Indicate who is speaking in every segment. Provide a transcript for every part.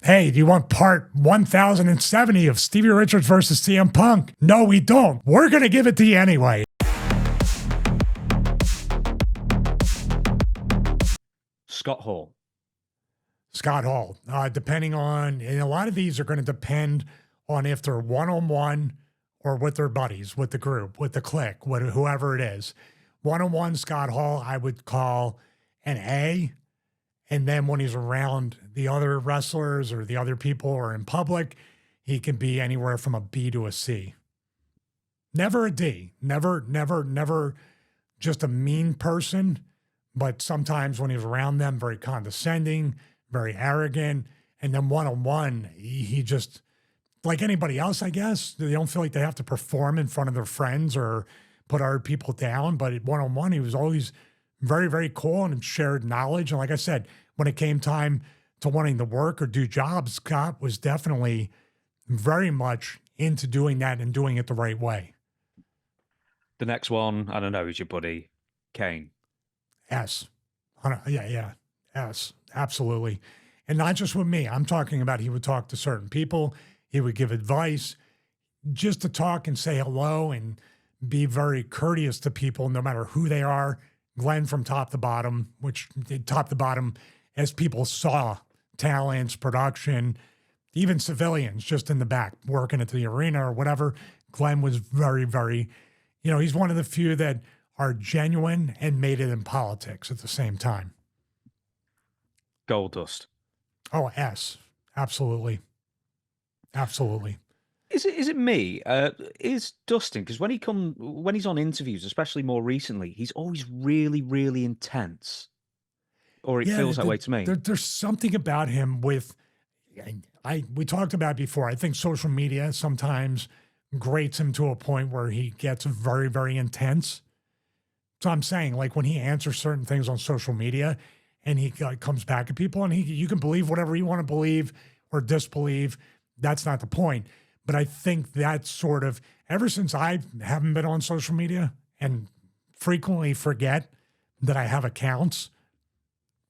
Speaker 1: Hey, do you want part 1070 of Stevie Richards versus CM Punk? No, we don't. We're going to give it to you anyway.
Speaker 2: Scott Hall.
Speaker 1: Scott Hall. Depending on, and a lot of these are going to depend on if they're one-on-one or with their buddies, with the group, with the clique, whoever it is. One-on-one Scott Hall, I would call an A. And then when he's around the other wrestlers or the other people or in public, he can be anywhere from a B to a C. Never a D. Never just a mean person. But sometimes when he's around them, very condescending, very arrogant. And then one-on-one, he just, like anybody else, I guess, they don't feel like they have to perform in front of their friends or put other people down. But at one-on-one, he was always very, very cool and shared knowledge. And like I said, when it came time to wanting to work or do jobs, Scott was definitely very much into doing that and doing it the right way.
Speaker 2: The next one, I don't know, is your buddy, Kane.
Speaker 1: S. Yeah. S. Absolutely. And not just with me. I'm talking about he would talk to certain people. He would give advice just to talk and say hello and be very courteous to people, no matter who they are. Glenn from top to bottom, which top to bottom, as people saw talents, production, even civilians just in the back working at the arena or whatever. Glenn was very, very, he's one of the few that are genuine and made it in politics at the same time.
Speaker 2: Goldust.
Speaker 1: Oh, S. Absolutely. Absolutely.
Speaker 2: Is it me? Is Dustin, because when he's on interviews, especially more recently, he's always really, really intense. Or it feels that way to me.
Speaker 1: There's something about him with, we talked about it before. I think social media sometimes grates him to a point where he gets very, very intense. So I'm saying, like when he answers certain things on social media and he comes back at people and you can believe whatever you want to believe or disbelieve. That's not the point. But I think that sort of, ever since I haven't been on social media and frequently forget that I have accounts,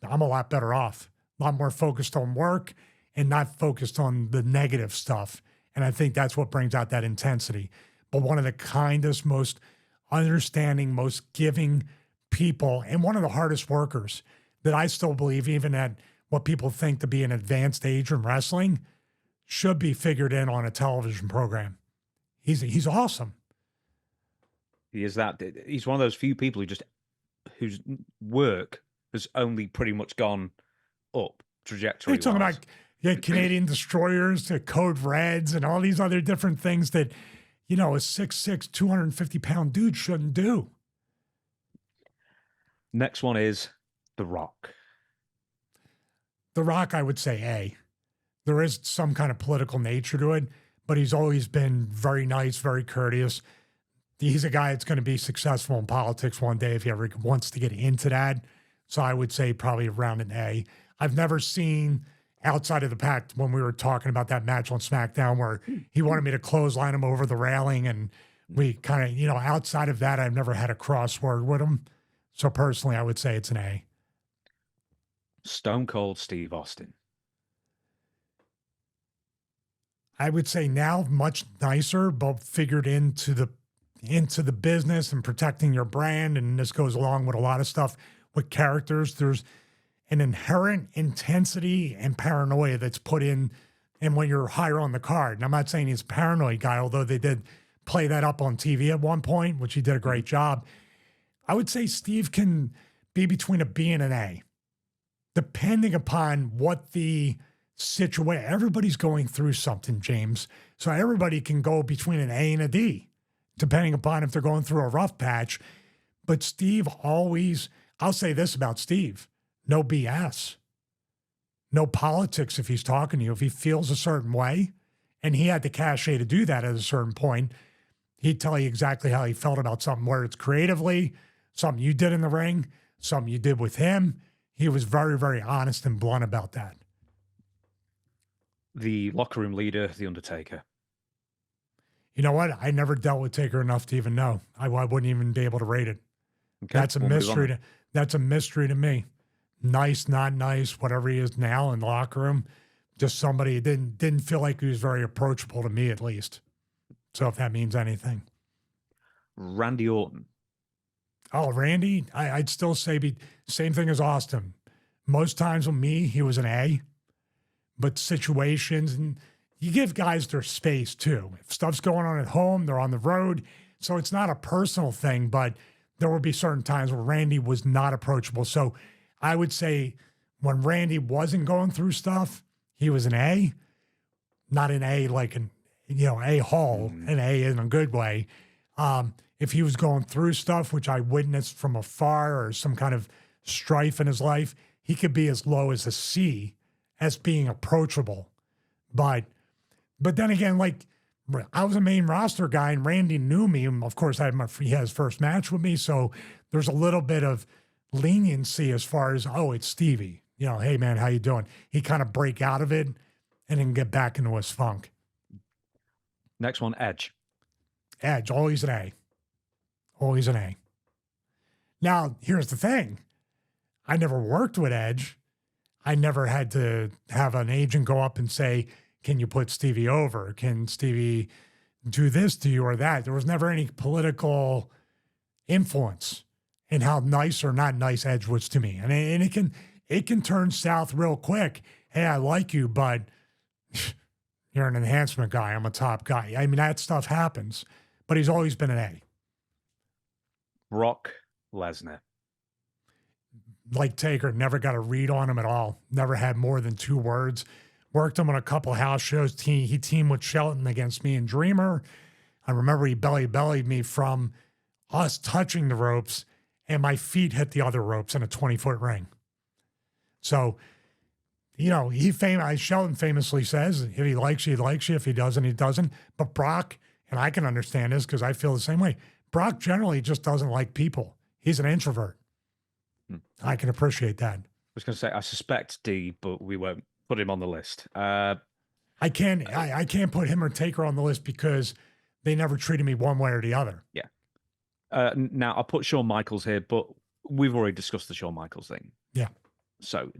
Speaker 1: I'm a lot better off, a lot more focused on work and not focused on the negative stuff. And I think that's what brings out that intensity. But one of the kindest, most understanding, most giving people, and one of the hardest workers that I still believe, even at what people think to be an advanced age in wrestling, should be figured in on a television program. He's awesome.
Speaker 2: He is that. He's one of those few people whose work has only pretty much gone up trajectory.
Speaker 1: You're talking about Canadian destroyers to Code Reds and all these other different things that, a 6'6", 250-pound dude shouldn't do.
Speaker 2: Next one is The Rock.
Speaker 1: The Rock, I would say A. There is some kind of political nature to it, but he's always been very nice, very courteous. He's a guy that's going to be successful in politics one day if he ever wants to get into that. So I would say probably around an A. I've never seen outside of the pack when we were talking about that match on SmackDown where he wanted me to clothesline him over the railing. And we kind of, outside of that, I've never had a crossword with him. So personally, I would say it's an A.
Speaker 2: Stone Cold Steve Austin.
Speaker 1: I would say now much nicer, but figured into the business and protecting your brand. And this goes along with a lot of stuff with characters. There's an inherent intensity and paranoia that's put in. And when you're higher on the card, and I'm not saying he's a paranoid guy, although they did play that up on TV at one point, which he did a great job. I would say Steve can be between a B and an A, depending upon what the situation. Everybody's going through something, James. So everybody can go between an A and a D, depending upon if they're going through a rough patch. But Steve always, I'll say this about Steve, no BS. No politics if he's talking to you. If he feels a certain way, and he had the cachet to do that at a certain point, he'd tell you exactly how he felt about something, whether it's creatively, something you did in the ring, something you did with him. He was very, very honest and blunt about that.
Speaker 2: The locker room leader, The Undertaker.
Speaker 1: You know what? I never dealt with Taker enough to even know. I wouldn't even be able to rate it.
Speaker 2: Okay,
Speaker 1: that's a mystery. That's a mystery to me. Nice, not nice, whatever he is now in the locker room. Just somebody who didn't feel like he was very approachable to me, at least. So if that means anything.
Speaker 2: Randy Orton.
Speaker 1: Oh, Randy, I'd still say same thing as Austin. Most times with me, he was an A, but situations, and you give guys their space too. If stuff's going on at home, they're on the road. So it's not a personal thing, but there would be certain times where Randy was not approachable. So I would say when Randy wasn't going through stuff, he was an A, not an A like an, A hole, an A in a good way. If he was going through stuff, which I witnessed from afar, or some kind of strife in his life, he could be as low as a C as being approachable. But then again, like, I was a main roster guy and Randy knew me. And of course, he had his first match with me. So there's a little bit of leniency as far as, oh, it's Stevie. Hey, man, how you doing? He kind of break out of it and then get back into his funk.
Speaker 2: Next one, Edge.
Speaker 1: Edge, always an A. Always an A. Now, here's the thing. I never worked with Edge. I never had to have an agent go up and say, can you put Stevie over? Can Stevie do this to you or that? There was never any political influence in how nice or not nice Edge was to me. And it can turn south real quick. Hey, I like you, but you're an enhancement guy. I'm a top guy. I mean, that stuff happens, but he's always been an A.
Speaker 2: Brock Lesnar.
Speaker 1: Like Taker, never got a read on him at all. Never had more than 2 words. Worked him on a couple house shows. He teamed with Shelton against me and Dreamer. I remember he bellied me from us touching the ropes, and my feet hit the other ropes in a 20-foot ring. So, Shelton famously says, if he likes you, he likes you. If he doesn't, he doesn't. But Brock, and I can understand this because I feel the same way, Brock generally just doesn't like people. He's an introvert. I can appreciate that.
Speaker 2: I was going to say, I suspect D, but we won't put him on the list. I
Speaker 1: can't put him or Taker on the list because they never treated me one way or the other.
Speaker 2: Yeah. Now, I'll put Shawn Michaels here, but we've already discussed the Shawn Michaels thing.
Speaker 1: Yeah.
Speaker 2: So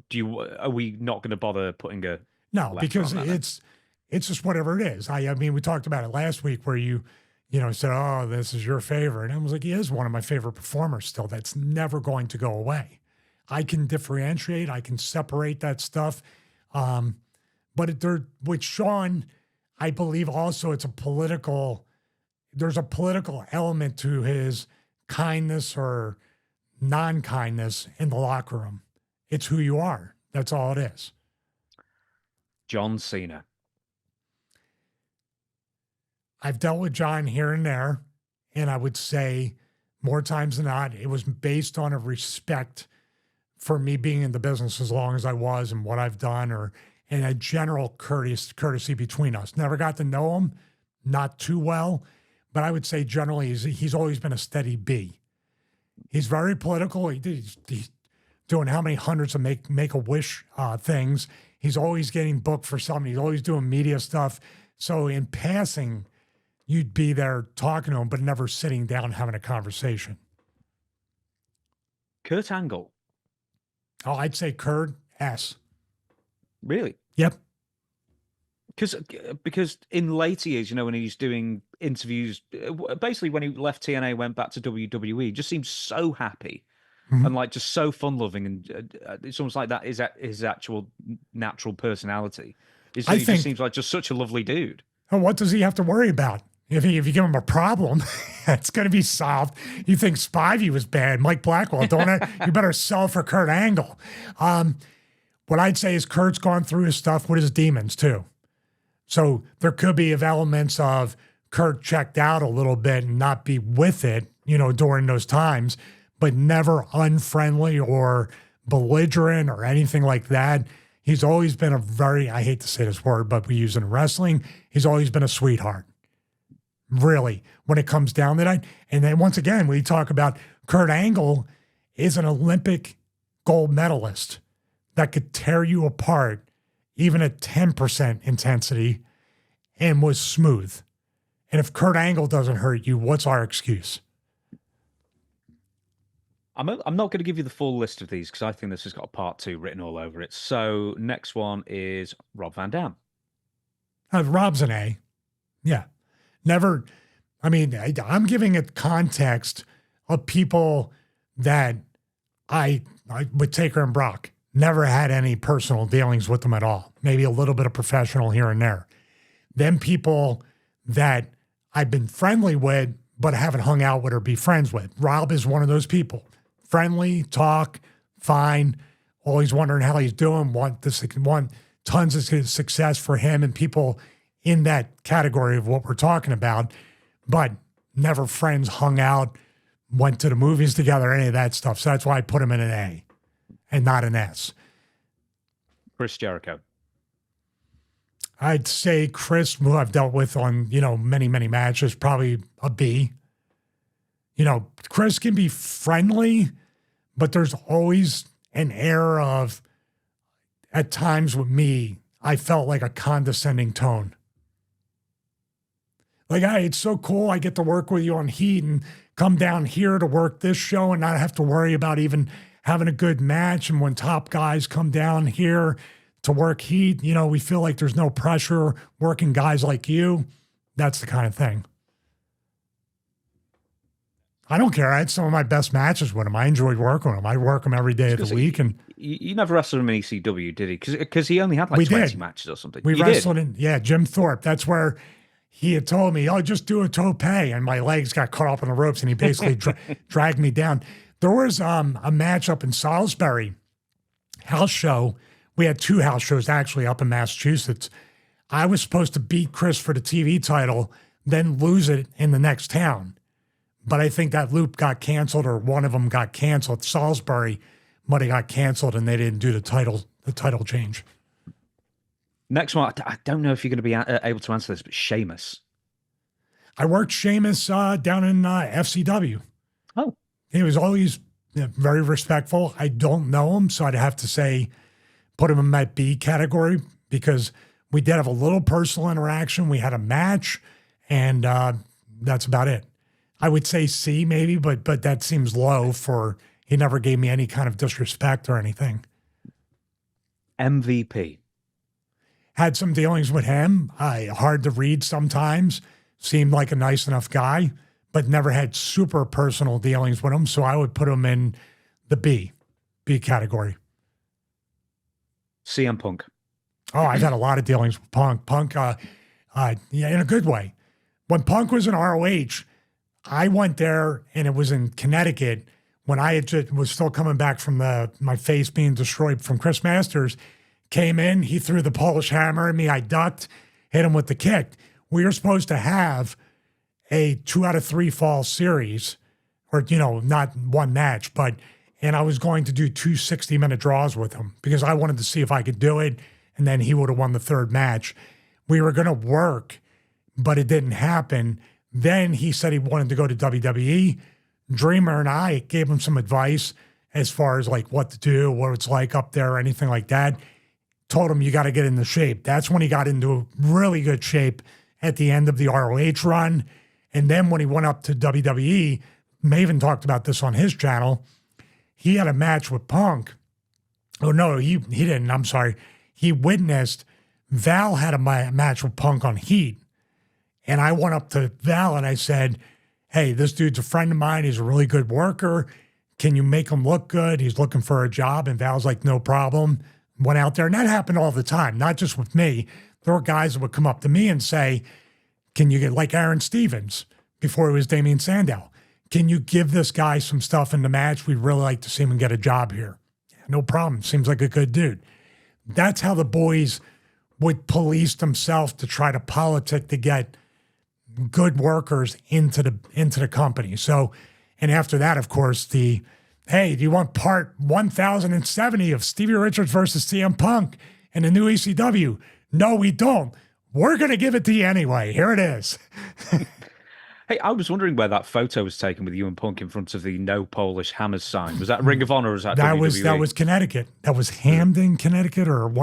Speaker 2: are we not going to bother putting a...
Speaker 1: No, because it's just whatever it is. I mean, we talked about it last week where you said, oh, this is your favorite. And I was like, he is one of my favorite performers still. That's never going to go away. I can differentiate. I can separate that stuff. But with Shawn, I believe also there's a political element to his kindness or non-kindness in the locker room. It's who you are. That's all it is.
Speaker 2: John Cena.
Speaker 1: I've dealt with John here and there, and I would say more times than not, it was based on a respect for me being in the business as long as I was and what I've done, and a general courtesy between us. Never got to know him, not too well, but I would say generally he's always been a steady B. He's very political. He's doing how many hundreds of Make-A-Wish things. He's always getting booked for something. He's always doing media stuff. So in passing, you'd be there talking to him, but never sitting down and having a conversation.
Speaker 2: Kurt Angle.
Speaker 1: Oh, I'd say Kurt S.
Speaker 2: Really?
Speaker 1: Yep.
Speaker 2: Because in later years, when he's doing interviews, basically when he left TNA, went back to WWE, he just seems so happy and like just so fun-loving, and it's almost like that is his actual natural personality. He just seems like just such a lovely dude.
Speaker 1: Oh, what does he have to worry about? If you give him a problem, it's going to be solved. You think Spivey was bad, Mike Blackwell, don't it? You better sell for Kurt Angle. What I'd say is Kurt's gone through his stuff with his demons too. So there could be elements of Kurt checked out a little bit and not be with it, during those times, but never unfriendly or belligerent or anything like that. He's always been I hate to say this word, but we use it in wrestling. He's always been a sweetheart. Really, when it comes down to that. And then once again, we talk about Kurt Angle is an Olympic gold medalist that could tear you apart even at 10% intensity and was smooth. And if Kurt Angle doesn't hurt you, what's our excuse?
Speaker 2: I'm not going to give you the full list of these because I think this has got a part 2 written all over it. So next one is Rob Van Dam.
Speaker 1: Rob's an A. Yeah. Never, I mean, I'm giving it context of people that I with Taker and Brock never had any personal dealings with them at all. Maybe a little bit of professional here and there. Then people that I've been friendly with, but haven't hung out with or be friends with. Rob is one of those people. Friendly, talk, fine, always wondering how he's doing, want tons of success for him and people in that category of what we're talking about, but never friends, hung out, went to the movies together, any of that stuff. So that's why I put him in an A and not an S.
Speaker 2: Chris Jericho.
Speaker 1: I'd say Chris, who I've dealt with on, many, many matches, probably a B. Chris can be friendly, but there's always an air of, at times with me, I felt like a condescending tone. Like, hey, it's so cool. I get to work with you on Heat and come down here to work this show and not have to worry about even having a good match. And when top guys come down here to work Heat, we feel like there's no pressure working guys like you. That's the kind of thing. I don't care. I had some of my best matches with him. I enjoyed working with him. I work him every day of the week. And
Speaker 2: you never wrestled him in ECW, did he? Because he only had like 20 matches or something.
Speaker 1: We wrestled in, Jim Thorpe. That's where he had told me, oh, just do a tope. And my legs got caught up in the ropes and he basically dragged me down. There was a match up in Salisbury, house show. We had 2 house shows actually up in Massachusetts. I was supposed to beat Chris for the TV title, then lose it in the next town. But I think that loop got canceled, or one of them got canceled. Salisbury might have got canceled, and they didn't do the title change.
Speaker 2: Next one, I don't know if you're going to be able to answer this, but Sheamus.
Speaker 1: I worked Sheamus down in FCW.
Speaker 2: Oh.
Speaker 1: He was always very respectful. I don't know him, so I'd have to say put him in my B category because we did have a little personal interaction. We had a match, and that's about it. I would say C maybe, but that seems low for he never gave me any kind of disrespect or anything.
Speaker 2: MVP.
Speaker 1: Had some dealings with him. Hard to read sometimes. Seemed like a nice enough guy, but never had super personal dealings with him. So I would put him in the B category.
Speaker 2: CM Punk.
Speaker 1: Oh, I've had a lot of dealings with Punk. Punk, in a good way. When Punk was in ROH, I went there, and it was in Connecticut when I was still coming back from my face being destroyed from Chris Masters. Came in, he threw the Polish hammer at me. I ducked, hit him with the kick. We were supposed to have a 2 out of 3 fall series, or not one match, and I was going to do 2 60-minute draws with him because I wanted to see if I could do it, and then he would have won the 3rd match. We were going to work, but it didn't happen. Then he said he wanted to go to WWE. Dreamer and I gave him some advice as far as like what to do, what it's like up there, anything like that. Told him you got to get into shape. That's when he got into really good shape at the end of the ROH run. And then when he went up to WWE, Maven talked about this on his channel. He had a match with Punk. Oh, no, he didn't. I'm sorry. He witnessed Val had a match with Punk on Heat. And I went up to Val and I said, hey, this dude's a friend of mine. He's a really good worker. Can you make him look good? He's looking for a job. And Val's like, no problem. Went out there. And that happened all the time, not just with me. There were guys that would come up to me and say, can you get, like Aaron Stevens, before it was Damian Sandow, can you give this guy some stuff in the match? We'd really like to see him get a job here. Yeah, no problem. Seems like a good dude. That's how the boys would police themselves to try to politic to get good workers into the company. So, and after that, of course, hey, do you want part 1070 of Stevie Richards versus CM Punk in the new ECW? No, we don't. We're going to give it to you anyway. Here it is.
Speaker 2: Hey, I was wondering where that photo was taken with you and Punk in front of the No Polish Hammers sign. Was that Ring of Honor or was that WWE?
Speaker 1: That was Connecticut. That was Hamden, Connecticut, or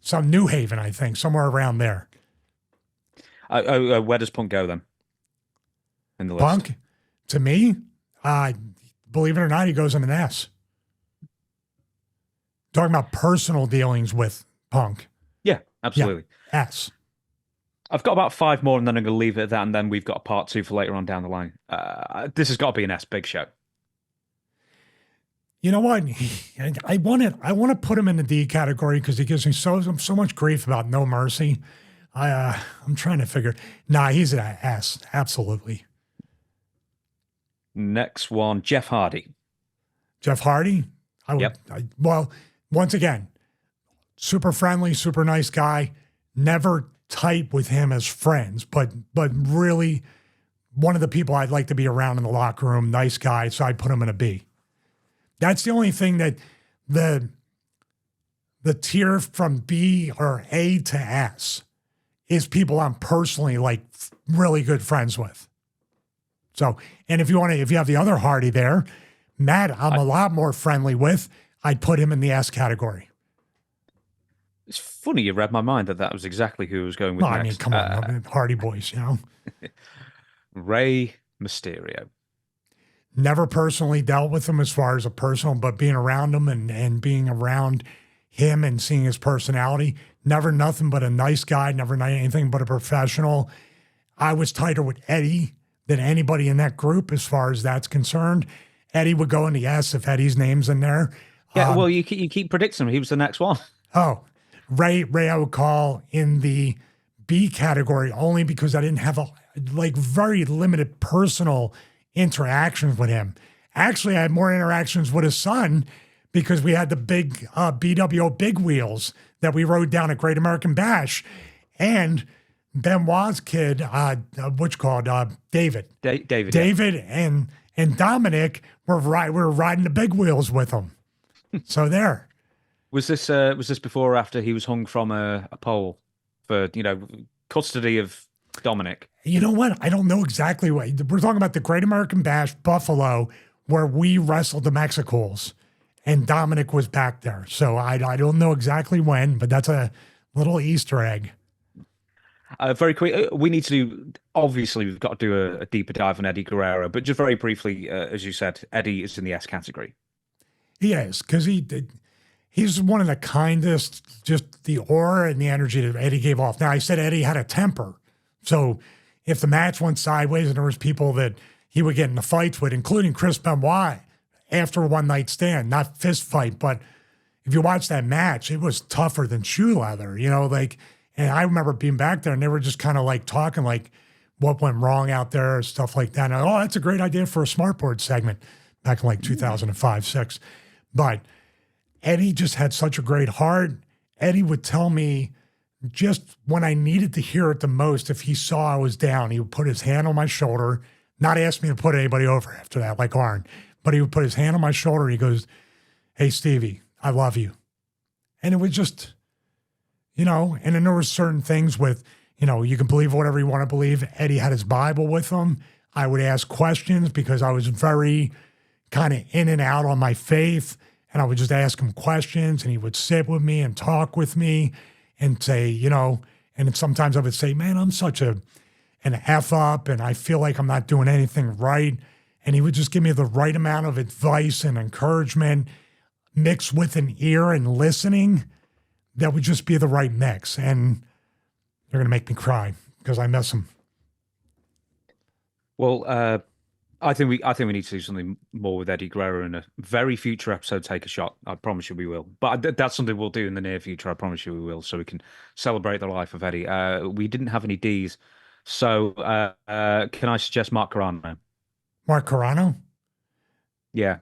Speaker 1: some New Haven, I think, somewhere around there.
Speaker 2: Where does Punk go then? In the list?
Speaker 1: Punk, to me, believe it or not, he goes in an S. Talking about personal dealings with Punk.
Speaker 2: Yeah, absolutely.
Speaker 1: Yeah, S.
Speaker 2: I've got about 5 more, and then I'm going to leave it at that, and then we've got a part 2 for later on down the line. This has got to be an S Big Show.
Speaker 1: You know what? I want to put him in the D category because he gives me so much grief about No Mercy. I'm trying to figure. Nah, he's an S. Absolutely.
Speaker 2: Next one, Jeff Hardy.
Speaker 1: Jeff Hardy?
Speaker 2: Yep.
Speaker 1: Well, once again, super friendly, super nice guy. Never tight with him as friends, but really one of the people I'd like to be around in the locker room. Nice guy, so I'd put him in a B. That's the only thing that the tier from B or A to S is people I'm personally like really good friends with. So, and if you have the other Hardy there, Matt, I'm a lot more friendly with. I'd put him in the S category.
Speaker 2: It's funny you read my mind that was exactly who I was going with next.
Speaker 1: I mean, come on, Hardy Boyz, you know.
Speaker 2: Rey Mysterio.
Speaker 1: Never personally dealt with him as far as a personal, but being around him and being around him and seeing his personality, never nothing but a nice guy, never anything but a professional. I was tighter with Eddie than anybody in that group as far as that's concerned. Eddie would go in the S if Eddie's name's in there.
Speaker 2: Yeah, well, you keep predicting him. He was the next one.
Speaker 1: Oh, Ray I would call in the B category only because I didn't have very limited personal interactions with him. Actually, I had more interactions with his son because we had the big BWO big wheels that we rode down at Great American Bash. And Benoit's kid, David. David
Speaker 2: yeah.
Speaker 1: and Dominic were riding the big wheels with him. So there.
Speaker 2: Was this before or after he was hung from a pole for custody of Dominic?
Speaker 1: You know what? I don't know exactly what we're talking about. The Great American Bash Buffalo, where we wrestled the Mexicals, and Dominic was back there. So I don't know exactly when, but that's a little Easter egg.
Speaker 2: Very quick, we need to do. Obviously, we've got to do a deeper dive on Eddie Guerrero, but just very briefly, as you said, Eddie is in the S category.
Speaker 1: He is because he's one of the kindest. Just the aura and the energy that Eddie gave off. Now I said Eddie had a temper, so if the match went sideways and there was people that he would get in the fights with, including Chris Benoit after a one night stand, not fist fight, but if you watch that match, it was tougher than shoe leather. And I remember being back there and they were just kind of like talking like what went wrong out there, stuff like that. And that's a great idea for a smartboard segment back in like 2005, 6. But Eddie just had such a great heart. Eddie would tell me just when I needed to hear it the most, if he saw I was down, he would put his hand on my shoulder, not ask me to put anybody over after that, like Arn, but he would put his hand on my shoulder and he goes, "Hey, Stevie, I love you." And it was just, and then there were certain things with, you can believe whatever you want to believe. Eddie had his Bible with him. I would ask questions because I was very kind of in and out on my faith. And I would just ask him questions and he would sit with me and talk with me and say, and then sometimes I would say, "Man, I'm such an F up and I feel like I'm not doing anything right." And he would just give me the right amount of advice and encouragement mixed with an ear and listening that would just be the right mix. And they're going to make me cry because I miss him.
Speaker 2: Well, I think we need to do something more with Eddie Guerrero in a very future episode. Take a shot. I promise you we will. But that's something we'll do in the near future. I promise you we will, so we can celebrate the life of Eddie. We didn't have any D's, so can I suggest Mark Carano?
Speaker 1: Mark Carano?
Speaker 2: Yeah.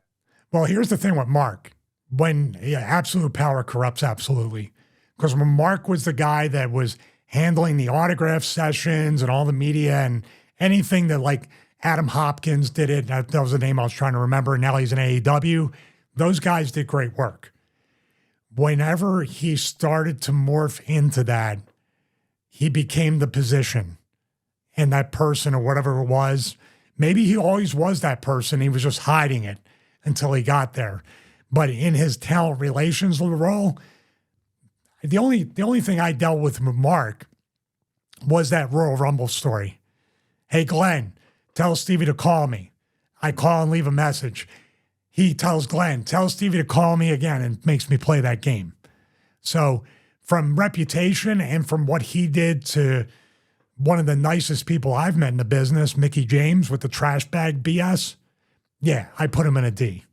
Speaker 1: Well, here's the thing with Mark. Absolute power corrupts absolutely. Because when Mark was the guy that was handling the autograph sessions and all the media and anything that like Adam Hopkins did it. That was the name I was trying to remember. And now he's in AEW. Those guys did great work. Whenever he started to morph into that, he became the position and that person or whatever it was. Maybe he always was that person. He was just hiding it until he got there. But in his talent relations role, the only thing I dealt with Mark was that Royal Rumble story. "Hey, Glenn, tell Stevie to call me." I call and leave a message. he tells Glenn, tell Stevie to call me again, and makes me play that game. So from reputation and from what he did to one of the nicest people I've met in the business, Mickey James, with the trash bag BS, yeah, I put him in a D.